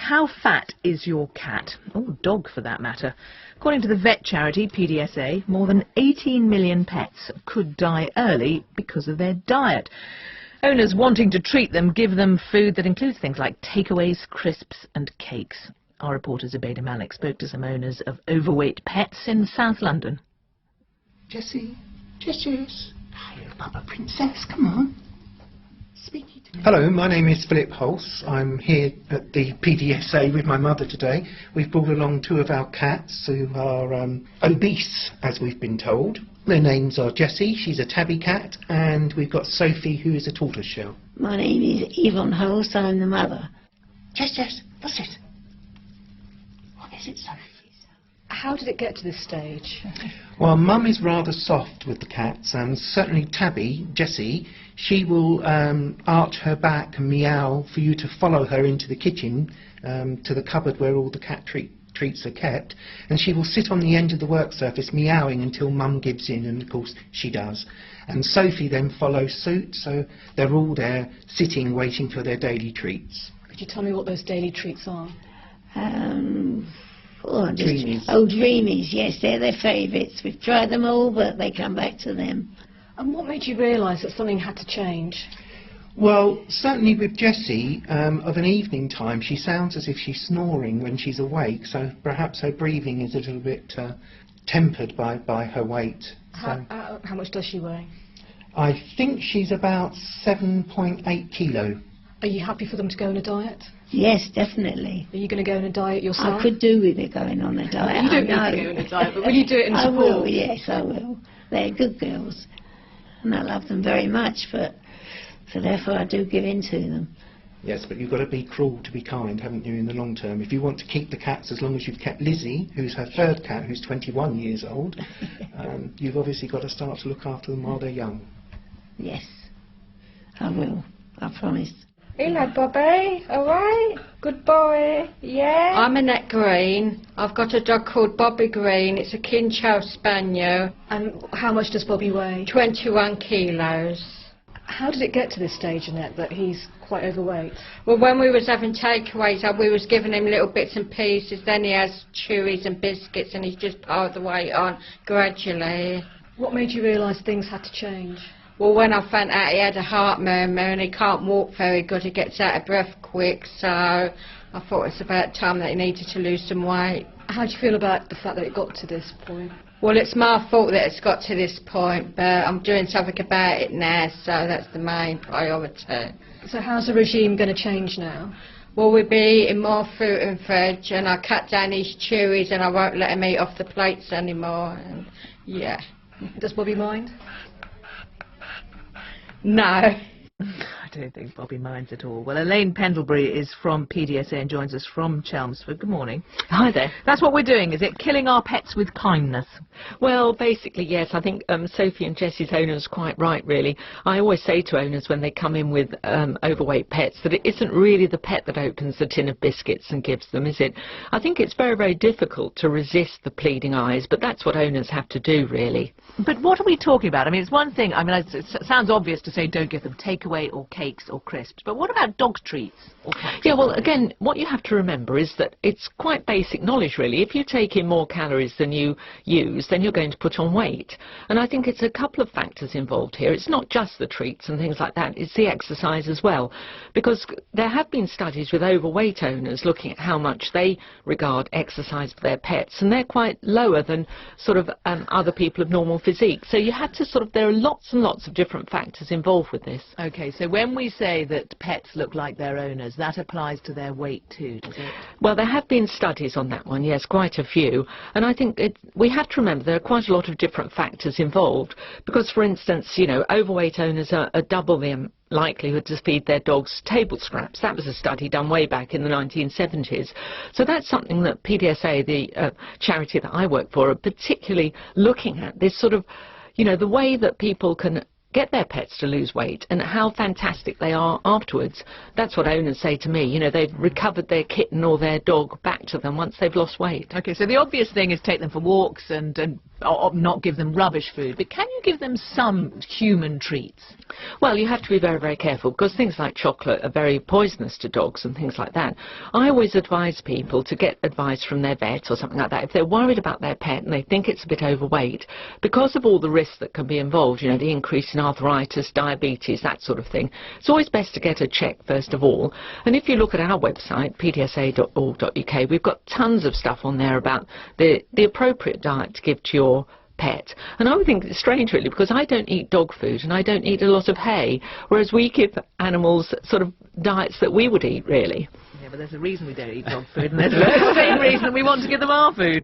How fat is your cat? Or dog, for that matter? According to the vet charity PDSA, more than 18 million pets could die early because of their diet. Owners wanting to treat them give them food that includes things like takeaways, crisps and cakes. Our reporter Zubaida Malik spoke to some owners of overweight pets in South London. Jessie, Jess. Hiya, Papa Princess, come on. Speaking to me. Hello, my name is Philip Hulse. I'm here at the PDSA with my mother today. We've brought along two of our cats who are obese, as we've been told. Their names are Jessie, she's a tabby cat, and we've got Sophie, who is a tortoiseshell. My name is Yvonne Hulse, I'm the mother. Jess, what's it? What is it, Sophie? How did it get to this stage? Well, Mum is rather soft with the cats, and certainly Tabby, Jessie, she will arch her back and meow for you to follow her into the kitchen, to the cupboard where all the cat treats are kept, and she will sit on the end of the work surface meowing until Mum gives in, and of course she does. And Sophie then follows suit, so they're all there sitting waiting for their daily treats. Could you tell me what those daily treats are? Dreamies. Dreamies, yes, they're their favourites. We've tried them all, but they come back to them. And what made you realise that something had to change? Well, certainly with Jessie, of an evening time, she sounds as if she's snoring when she's awake, so perhaps her breathing is a little bit tempered by her weight. How much does she weigh? I think she's about 7.8 kilo. Are you happy for them to go on a diet? Yes, definitely. Are you going to go on a diet yourself? I could do with it going on a diet. You don't need to go on a diet, but will you do it in support? I will, yes, I will. They're good girls, and I love them very much, so therefore I do give in to them. Yes, but you've got to be cruel to be kind, haven't you, in the long term? If you want to keep the cats as long as you've kept Lizzie, who's her third cat, who's 21 years old, you've obviously got to start to look after them while they're young. Yes, I will, I promise. Hello, Bobby. All right? Good boy. Yeah? I'm Annette Green. I've got a dog called Bobby Green. It's a King Charles Spaniel. And how much does Bobby weigh? 21 kilos. How did it get to this stage, Annette, that he's quite overweight? Well, when we was having takeaways, we was giving him little bits and pieces. Then he has chewies and biscuits, and he's just piled the weight on gradually. What made you realise things had to change? Well, when I found out he had a heart murmur and he can't walk very good, he gets out of breath quick, so I thought it's about time that he needed to lose some weight. How do you feel about the fact that it got to this point? Well, it's my fault that it's got to this point, but I'm doing something about it now, so that's the main priority. So how's the regime going to change now? Well, we'll be eating more fruit and veg, and I cut down his chewies, and I won't let him eat off the plates anymore, and yeah. Does Bobby mind? No. I don't think Bobby minds at all. Well, Elaine Pendlebury is from PDSA and joins us from Chelmsford. Good morning. Hi there. That's what we're doing, is it? Killing our pets with kindness? Well, basically, yes. I think Sophie and Jessie's owner is quite right, really. I always say to owners when they come in with overweight pets that it isn't really the pet that opens the tin of biscuits and gives them, is it? I think it's very, very difficult to resist the pleading eyes, but that's what owners have to do, really. But what are we talking about? I mean, it's one thing, I mean, it sounds obvious to say don't give them takeaway or cakes or crisps, but what about dog treats or cat treats? Yeah, well, again, what you have to remember is that it's quite basic knowledge, really. If you take in more calories than you use, then you're going to put on weight. And I think it's a couple of factors involved here. It's not just the treats and things like that, it's the exercise as well. Because there have been studies with overweight owners looking at how much they regard exercise for their pets, and they're quite lower than sort of other people of normal physique. So you have to sort of, there are lots and lots of different factors involved with this. Okay, so when we say that pets look like their owners, that applies to their weight too, does it? Well, there have been studies on that one, yes, quite a few. And I think we have to remember there are quite a lot of different factors involved. Because, for instance, you know, overweight owners are double the likelihood to feed their dogs table scraps. That was a study done way back in the 1970s. So that's something that PDSA, the charity that I work for, are particularly looking at, this sort of, you know, the way that people can get their pets to lose weight and how fantastic they are afterwards. That's what owners say to me. You know, they've recovered their kitten or their dog back to them once they've lost weight. Okay, so the obvious thing is take them for walks and not give them rubbish food, but can you give them some human treats? Well, you have to be very, very careful because things like chocolate are very poisonous to dogs and things like that. I always advise people to get advice from their vet or something like that if they're worried about their pet and they think it's a bit overweight, because of all the risks that can be involved, you know, the increase in arthritis, diabetes, that sort of thing. It's always best to get a check first of all. And if you look at our website, pdsa.org.uk, we've got tons of stuff on there about the appropriate diet to give to your pet. And I would think it's strange really, because I don't eat dog food and I don't eat a lot of hay, whereas we give animals sort of diets that we would eat really. Yeah, but there's a reason we don't eat dog food, and there's the same reason that we want to give them our food.